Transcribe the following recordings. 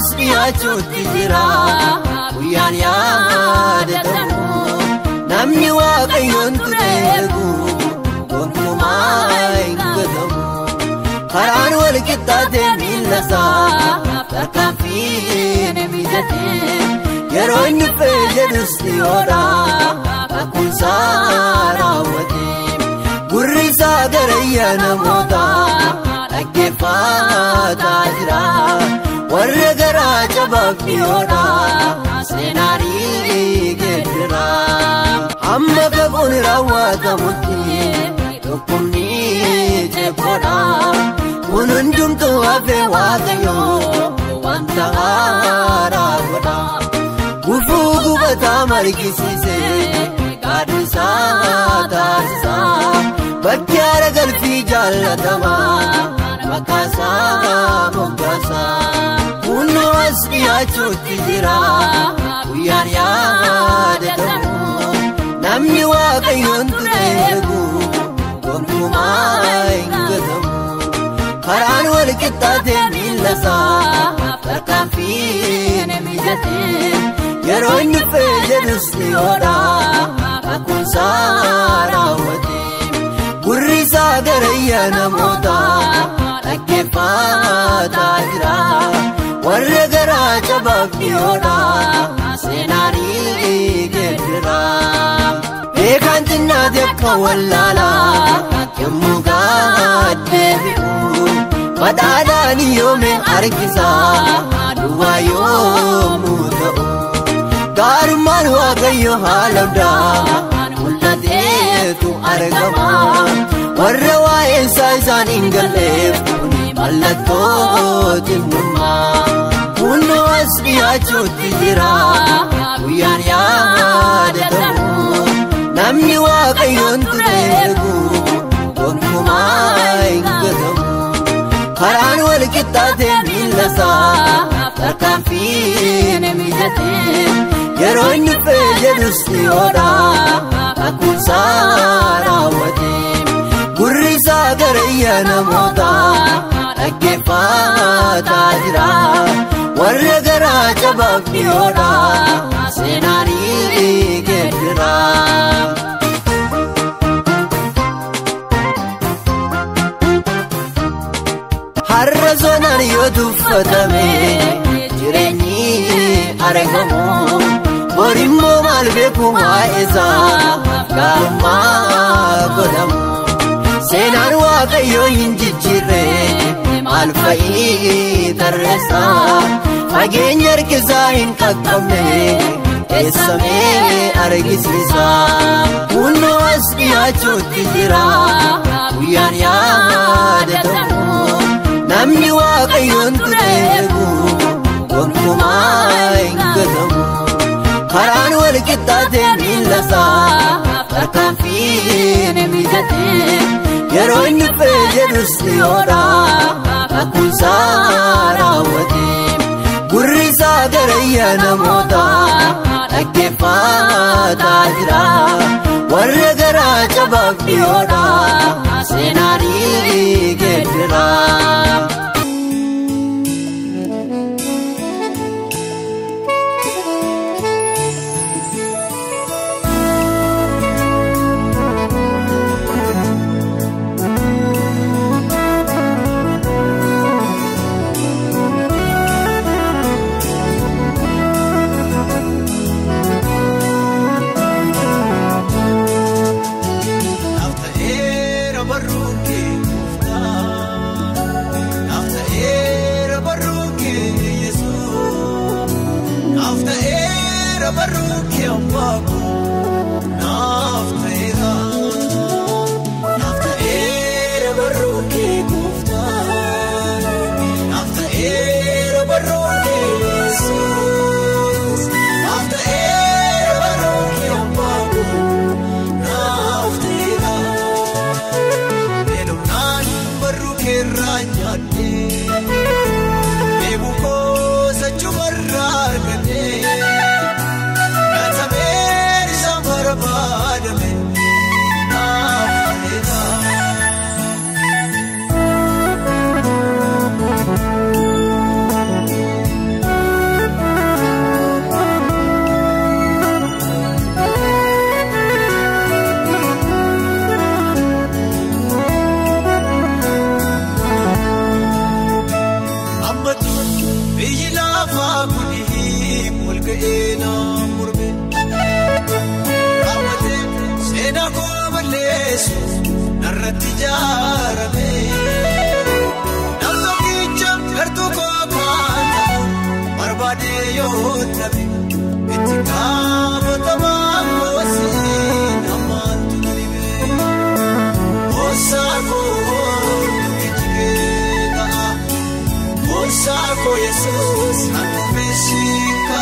asbiyachuutti jira guyyaan yaadatamu namni waaqayyoon tureegu gonkumaa hin gatamu karaan wal qixxaatee miillasaa tarkaanfiin mijatee yeroo inni jedhus dhiyoodha kakkuunsaa raawwatee gurrisaa garayya namoota dhaggeeffataa jira warra garaa jabaaf dhiyoodha seenaarii geddira amma kakuun raawwatamutti dhukkubni jebboodha kun hundumtuu hafee waaqayyoo wanta haaraa godha gufuu gubataa margisiisee gaadhisaa taasisaa bakki haara galfii jaalatamaa makaasaa moggaasaa kunoo as dhiyaachuutti jira guyyaan yaadatamu namni waaqayyoon tureegu gonkumaa hin gatamu karaan wal qixxaatee miillasaa tarkaanfiin mijatee yeroo inni jedhus dhiyoodha kakkuunsaa raawwatee gurrisaa garayya namoota dhaggeeffataa jira warra garaa jabaaf dhiyoodha seenaarii geddira beekaan xinnaate akka wallaalaa yommuu gaaddeebi'u badhaadhaan yoome harkisaa duwwaa yoomuu ta'u gaarummaan waaqayyo haala hundaa mul'ateetu argama warra waa'eensaa isaan hin galleef kuni mallattoo xinnummaa kunoo as dhiyaachuutti jira guyyaan yaadatamu namni waaqayyoon tureegu gonkumaa hin gatamu karaan wal qixxaatee miillasaa tarkaanfiin mijatee yeroo inni jedhus dhiyoodha kakkuunsaa raawwatee gurrisaa garayya namoota dhaggeeffataa jira warra garaa jabaaf dhiyoodha seenaarii geddira har'a zonaan yoo tuffatame jireenyi argamu borimmoo maal beeku waa'eesaa gaarummaa godhamu seenaan waaqayyoo hin jijjiirre maal fa'ii tarreessaa fageenya harkisaa hin qaqqabne eessamee argisiisa kunoo as dhiyaachuutti jira guyyaan yaadatamu namni waaqayyoon tureegu gonkumaa hin gatamu karaan wal qixxaatee miillasaa tarkaanfiin mijatee yeroo inni jedhus dhiyoodha kakkuunsaa raawwatee gurrisaa garayya namoota dhaggeeffataa jira warra garaa jabaaf dhiyoodha seenaarii geddira hammaatu biyyi lafaa kuni walga'eena murme raawwatee seenaa koo balleessu narratti ijaarame nam tokkicha gartuu koo kaata barbaade yoo dhabe itti kaabatamaa moosiin ammaantu dhibee osaako ijikeetaa osaako Yesuus anumeshika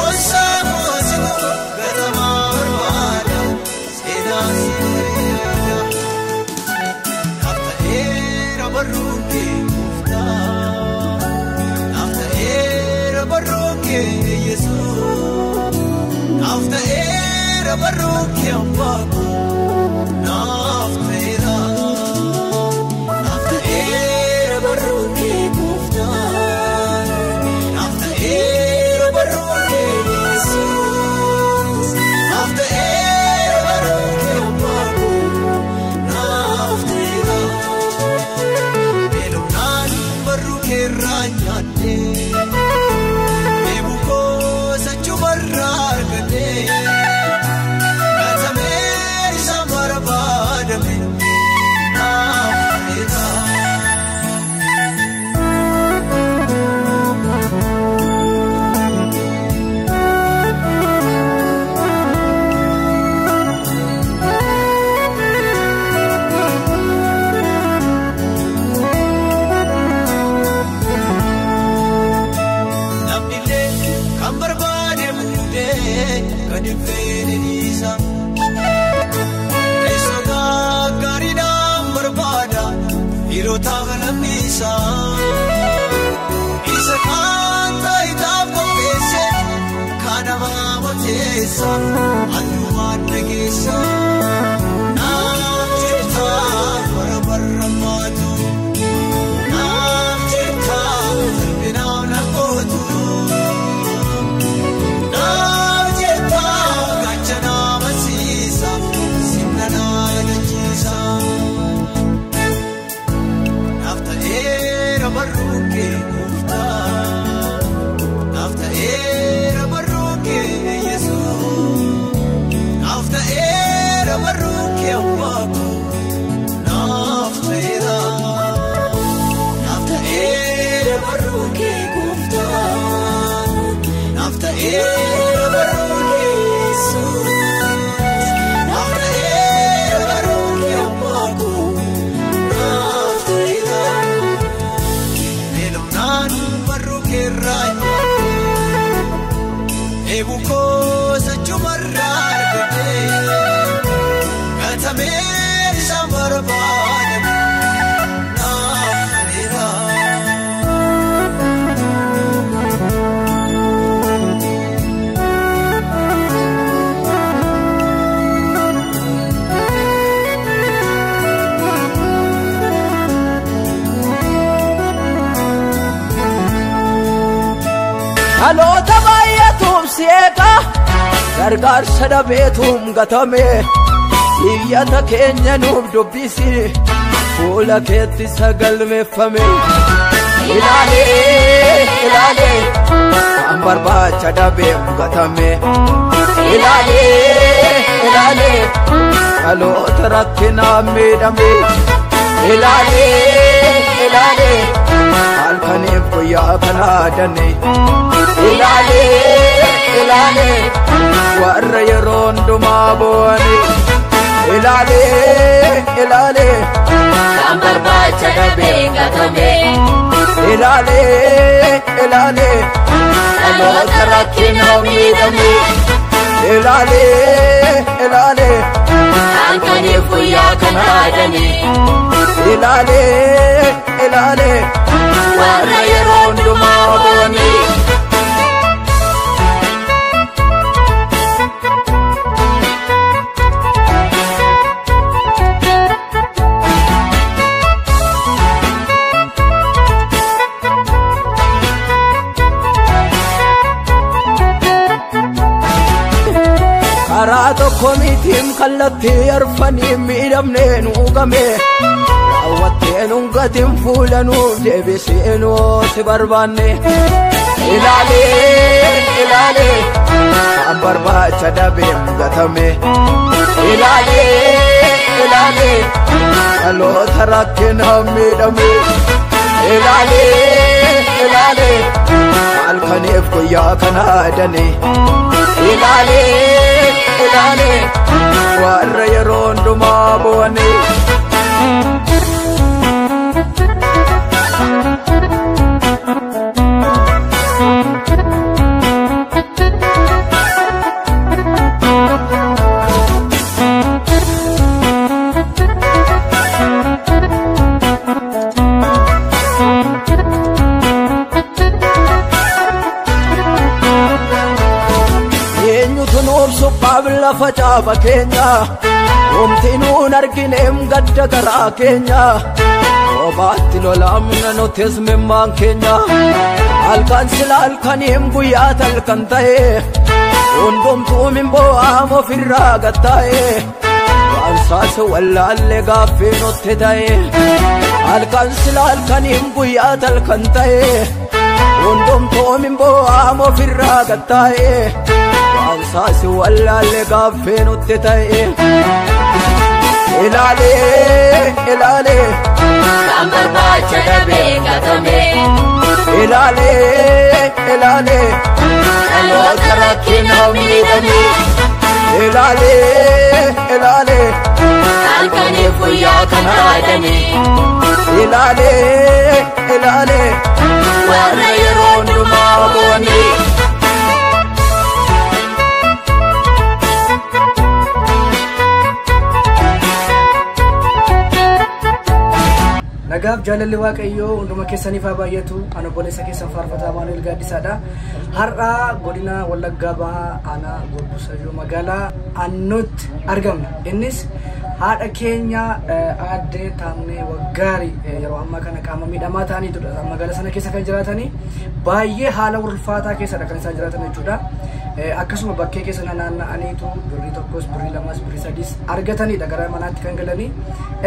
osaako siku gatamaa barbaada seenaa sireera nafta'eera barruuke muftaa nafta'eera barruuke Yesuus nafta'eera barruuke ambaako nafta'eera barruuke muftaa nafta'eera barruuke Yesuus nafta'eera barruuke ambaako nafta'eera beelofnaan barruuke irraa nyaadhee beebukoo sachumarraa argadhee gatamee isa barbaadame nafta'eera. Kadifeenisa, esoga garina barbada, hirota galamisa. Isa kanta itab kopese, kana mamotesa, anuman negesa. Naam jirta barabaramatu, naam jirta terbina nakotu. Nafta'eera barruuke muftaa nafta'eera barruuke Yesuus nafta'eera barruuke ambaako nafta'eera nafta'eera barruuke muftaa nafta'eera barruuke Yesuus nafta'eera barruuke ambaako barruuke irraa eebukoo sachumarraa argadhee gatamee isa barbaadame nafta'eera. Haloota baay'atuun seeqa gargaarsa dhabeetuun gatame iyyata keenya nuuf dubbisi fuula keetti sagalmeeffame ilaalee kan barbaacha dhabeef gatame ilaalee haloota rakkinaan miidhame ilaalee halkaniif guyyaa kanaa danne ilaalee warra yeroo hundumaa boo'ani ilaalee kan barbaacha dhabee gatame ilaalee dhaloota rakkinaa miidhame ilaalee halkaniif guyyaa kanaa danne ilaalee warra yeroo hundumaa boo'ani. karaa tokko mitiin kallattii arfanii miidhamnee nuugame Watteen gatiin fuulanuuf deebiseenuu si barbaanne. Ilaalee kan barbaacha dhabeem gatame. Ilaalee dhaloota rakkina miidhame. Ilaalee halkaniif guyyaa kana adane. Ilaalee warra yeroo hundumaa bu'ane. Abla facaaba keenya wamti nuun argineem gadda garaa keenya obaatti lolaamna notes mimmaan keenya halkan sila halkaniim guyyaa talkan ta'e hundumtuu minboo'aam ofirraa gatta'e waansaase wallaalle gaaffii nutti ta'e halkan sila halkaniim guyyaa talkan ta'e hundumtuu minboo'aam ofirraa gatta'e Ansaasi wallaalle gaaffii nutti ta'e. Ilaalee kan barbaacha dhabee gatame. Ilaalee dhaloota rakkina miidhame. Ilaalee halkaniif guyyaa kana adane. Ilaalee warra yeroo hundumaa bu'ane. Nagaaf jaalalli waaqayyoo hunduma keessaniif haa baay'atu. Ana obboleessa keessan faarfataa Maanu'eel Gaaddisaadha. Har'a godina Wallaggaa Bahaa aanaa Gorbuu magaalaa Annootti argamna. Innis haadha keenya aadde Taamnee Waggaarii yeroo ammaa kana qaama miidhamaa ta'aniitudha. Magaalaa sana keessa kan jiraatanii baay'ee haala ulfaataa keessadha kan isaan jiraatan jechuudha. Akkasuma bakkee keessa naanna'aniitu birrii tokkos birrii lamas birrii sadis argatanidha gara manaatti kan galanii.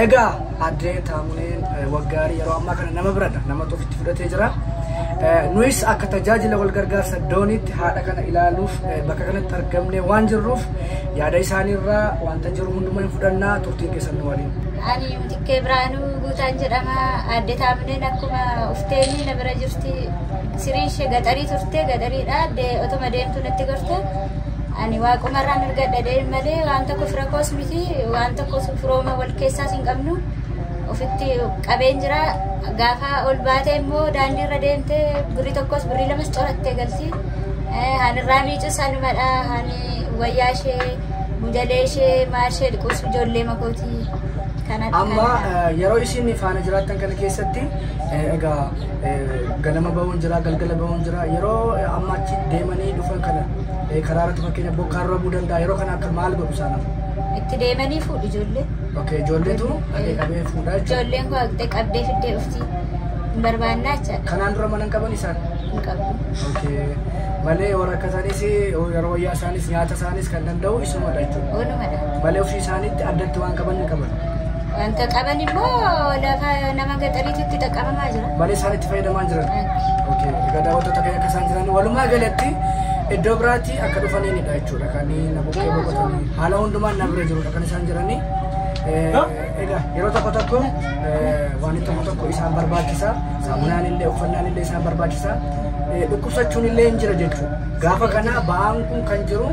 Egaa aadde Taamnee Waggaarii yeroo ammaa kana nama biradha, nama ofitti fudhatee jira. Nuyis akka tajaajila wal gargaarsa dooniitti haadha kana ilaaluuf bakka kanatti argamnee waan jirruuf yaada isaaniirraa wanta jiru hundumaa hin fudhannaa turtiin keessan nu waliin. Ani Mutikkee Biraanuu Guutaan jedhama. Aadde Taamneen akkuma ufteeni na bira jirti. Siriin ishee gaxarii turte, gaxariidha. Otuma deemtu natti gorte. Ani waaqumarraan argadha deem malee waan tokko fira koos miti, waan tokko firooma wal keessaas hin qabnu. Ofitti qabeen jira. Gaafa ol baatee immoo daandiirra deemtee birrii tokkos birrii lamas corattee galti. Hanirraa miicus hanumadha. Hani wayyaa ishee, mujalee ishee, maal ishee dhiquus ijoollee makootii. Amma yeroo isin faana jiraattan kana keessatti egaa ganama bahuun jira, galgala bahuun jira. Yeroo amma achi deemanii dhufan kana karaa irratti fakkeenya bokkaan roobuu danda'a. Yeroo kana akka maal godhu isaan? Itti deemanii fuudhu ijoollee. Okay, ijoolleetu qabee fuudhaa jechuudha. Ijoolleen kun haqxee qabdee fiddee dhufti. Hin barbaannaa jechaadha. Kanaan dura mana hin qaban isaan? Hin qabu. Okay. Malee warra akka isaanis yeroo wayyaa isaanis nyaata isaanis kan danda'u isumadha jechuudha. Oolumadha. Malee ofii isaaniitti addatti waan qaban hin qaban. Wanta qaban immoo lafa nama gaxariitti xaqqabamaa jira. Malee isaan itti fayyadamaa jiran. Okay. Egaa daawwattoota keenya akka isaan jiran walumaa galatti iddoo biraatti akka dhufaniinidha jechuudha. Kan na bukkee boqotanii haala hundumaan na bira jirudha kan isaan jiranii. Egaa yeroo tokko waan tokko isaan barbaachisa. Saamunaan illee uffannaan illee isaan barbaachisa. Dhukkubsachuun illee hin jira jechuudha. Gaafa kana ba'aan kun kan jiru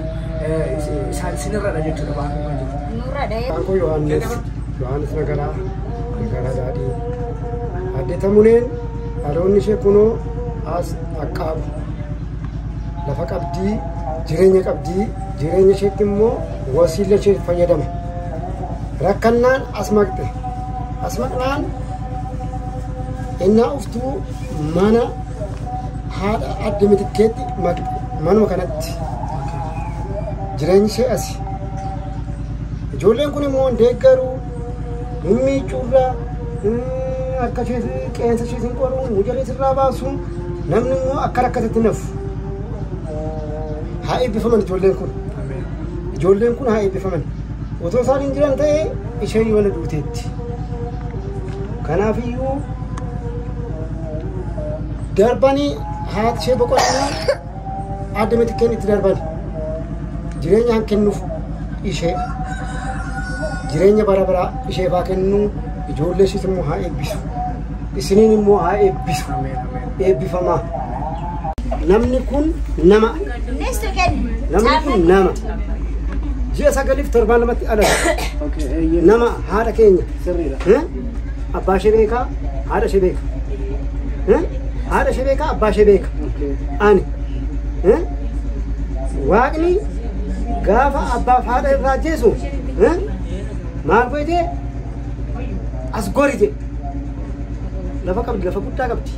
isaan sinirradha jechuudha ba'aan kun kan jiru. Nurradha. Aku Yohanes Nagara Daadhii. Aadde Taamneen haadhonni ishee kunoo as akkaabu lafa qabdii, jireenya qabdii, jireenya isheetti immoo wasiila ishee fayyadama. Rakkannaan as maqxe. As maqnaan innaa uftuu mana haadha aadde Mitikkeetti maqxe. Manuma kanatti jireenyi ishee asi. Ijoolleen kun immoo deeggaruu mimmiicuurraa akka ishee qeensa ishee sin qoruu mujalee sirraa baasuun namni immoo akka rakkatatti nafu. Haa eebbifaman ijoolleen kun. Ijoolleen kun haa eebbifaman. Otoo isaan hin jiran ta'ee ishee yoona duuteetti. Kanaafiyyuu darbanii haati ishee boqonnaa adda miti kennitti darbani. Jireenyaan kennuuf ishee jireenya bara baraa isheefaa kennuu ijoollee ishees immoo haa eebbisu. Isiniin immoo haa eebbisu. Eebbifamaa. Namni kun nama. Namni kun nama. Ji'a 9-7 dhalate. Nama haadha keenya. Abbaa ishee beekaa, haadha ishee beeka. Haadha ishee beekaa, abbaa ishee beeka. Ani. Waaqni gaafa abbaaf haadha irraa ajjeesu maal godhe as gorite lafa qabdi, lafa guddaa qabdi.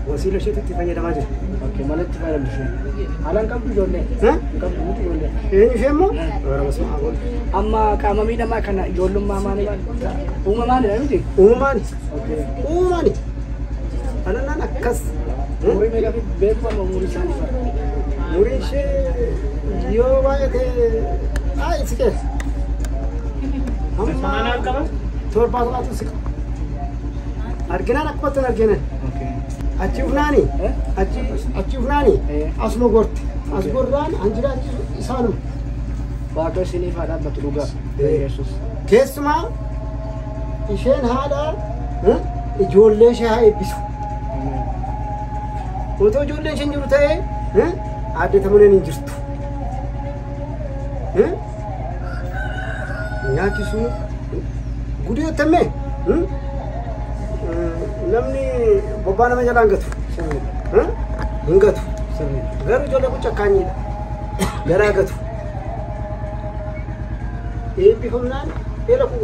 Wasiila isheetti itti fayyadamaa jira. Malatti fayyadamtu ishee. Haalaan qabdu ijoollee. Qabdu nuti ijoollee. Eenyu ishee immoo? Amma qaama miidhamaa kana ijoollummaa maali? Uumamaanidha miti? Uumamaani. Uumamaani. Anannaan akkas. Umurii meeqafi beekama umurii isaanii? Umurii ishee yoo baay'ate siqee. Amma 7 siqa. Arginaan akkuma arginan. Achi ufnaani asuma gorti as gorraan anjira isaanuma waaqa isiniif haa dhaabbatu dhugaa Yesuus keessumaa isheen haadha ijoollee ishee haa eebbisu. Otoo ijoolleen isheen jiru ta'ee aaddeetamuleen hin jirtu. Nyaachisuu guddiyottammee namni bobbaa nama jala hin gatu. Garuu ijoollee kun cakkaanyiidha. Garaa gatu. Eebbifamnaan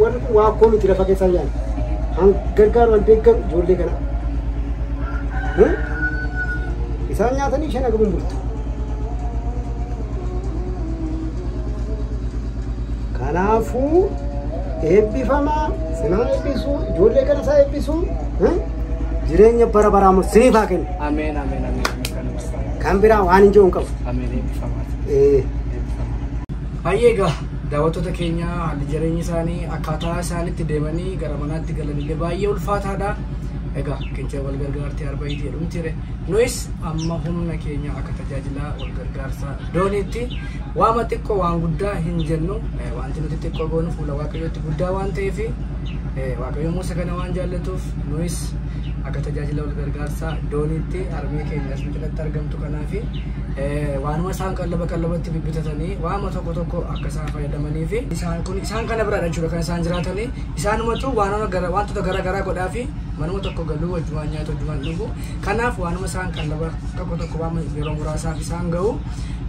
warri kun waa akkoo miti lafa keessaa yaa'an. Gargaaru waan deeggaru ijoollee kana. Isaan nyaatanii isheen akka bumbultu. Kanaafuu eebbifamaa sinaa eebbisuu ijoollee kana isaa eebbisuu jireenya bara baraa siniif haa kennu. Ameen. Kan biraa waan hin jiru hin qabu. Baay'ee egaa daawwattoota keenya haalli jireenya isaanii akkaataa isaanitti deemanii gara manaatti galanillee baay'ee ulfaataadha. Egaa keenya wal gargaartee arba'ii jedhuun ture. Nuyis amma humna keenya akka tajaajilaa wal gargaarsa dooniitti waama xiqqoo waan guddaa hin jennu wanti nuti xiqqoo goonu fuula waaqayyootti guddaa waan ta'eef waaqayyo Musa kana waan jaallatuuf nuyis akka tajaajila wal gargaarsa dooniitti armee keenyas biqilatti argamtu kanaaf waanuma isaan qallabatti bibbitatanii waama tokko akka isaan fayyadamanii fi isaan kana biraadha jechuudha kan isaan jiraatanii isaanumatu wantoota garaagaraa godhaa fi manuma tokko galuu wajjumaan nyaata wajjumaan dhugu kanaaf waanuma isaan qallaba tokko waama yeroo muraasaaf isaan ga'u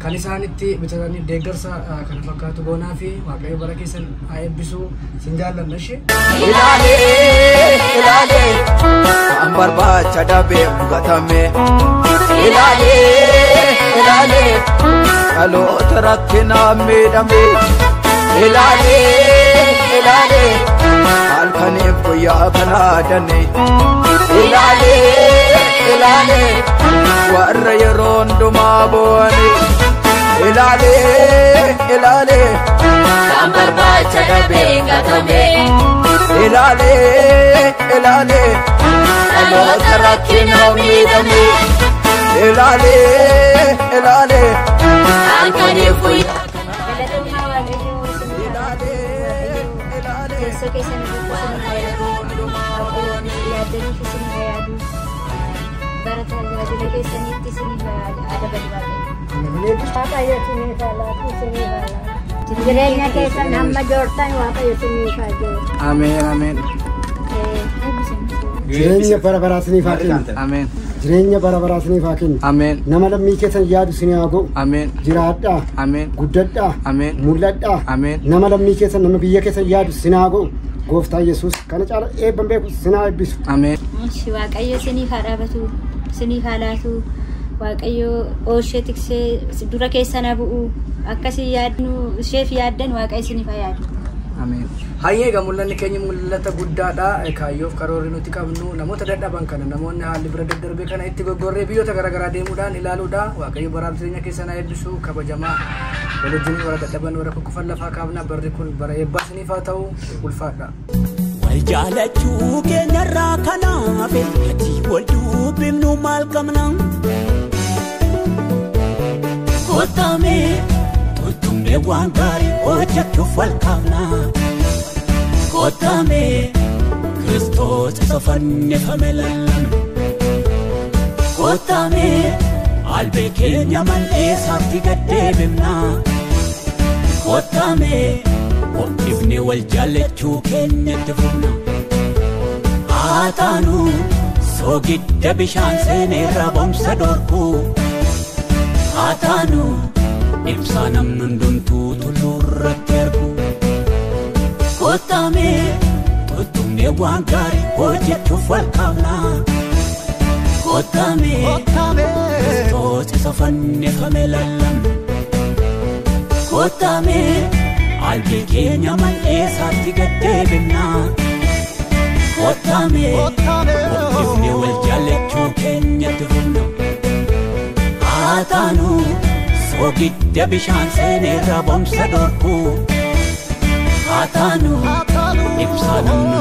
kan isaan itti bitatanii deeggarsa kana fakkaatu goonaa fi waaqayyo bara keessan haa eebbisuu sin jaallanna ishee. Ilaalee kan barbaacha dhabee mugatame. Ilaalee dhaloota rakkinaa miidhame. Ilaalee halkaniif guyyaa kana adanne. Ilaalee warra yeroo hundumaa boo'ani. Ilaalee kan barbaacha dhabee gatame. Ilaalee dhaloota rakkinaa miidhame. Ilaalee halkaniif guyyaa Keessa keessan irratti yaaddanii isin yaadu bara tajaajila keessanitti isin adabali waaqayyo. Jireenya keessan hamma joortan waaqayyo isiniif haa jiru. Ameen. Jireenya bara baraa isiniif haa kennu. Ameen. Jireenya bara baraa isiniif haa kennu. Ameen. Nama lammii keessan yaadu isin haa godhu. Ameen. Jiraadhaa. Ameen. Guddadhaa. Ameen. Mul'adhaa. Ameen. Nama lammii keessan nama biyya keessan yaadu isin haa godhu. Gooftaa Yesuus kana caala eebban beeku isin haa eebbisu. Ameen. Waaqayyo isiniif haa dhaabatu, isiniif haa laatu. Waaqayyo ooshee tiksee dura keessan haa bu'u. Akkasii yaadnu isheef yaaddan waaqayyo isiniif haa yaadu. Ameen. Hayyee egaa mul'anni keenya mul'ata guddaadha. Kaayyoof karoorri nuti qabnu namoota dadhaban kana namoonni haalli bira daddarbee kana itti goggorree biyyoota garaagaraa deemuudhaan ilaaluudha. Waaqayyo bara jireenya keessan haa eebbisu kabajamaa waliin warra dadhaban warra kukkufan lafaa kaabna barri kun bara eebbaa isiniif haa ta'u ulfaadha. wal jaalachuu keenyarraa kanaaf ati wal dubbifnu maal qabna kottame tuttumne waan gaarii hojjechuuf wal qabna kottame Kristos isa fannifame lallabna kottame albee keenya mal'eessaatti gaddeebifna kottame Ifni wal jaalachuu keenyatti fufna haa taanu soogidda bishaan seeneerra boomsa dhorku haa taanu ibsaa namni hundumtuu tulluurratti argu kottame tuttumne waan gaarii hojjechuuf wal qabna kottame Kristos isa fannifame lallabna kottame albee keenya mal'eessaatti gaddeebifna kottame ifni wal jaalachuu keenyatti fufna haa taanu soogidda bishaan seeneerra boomsa dhorku haa taanu ibsaa namni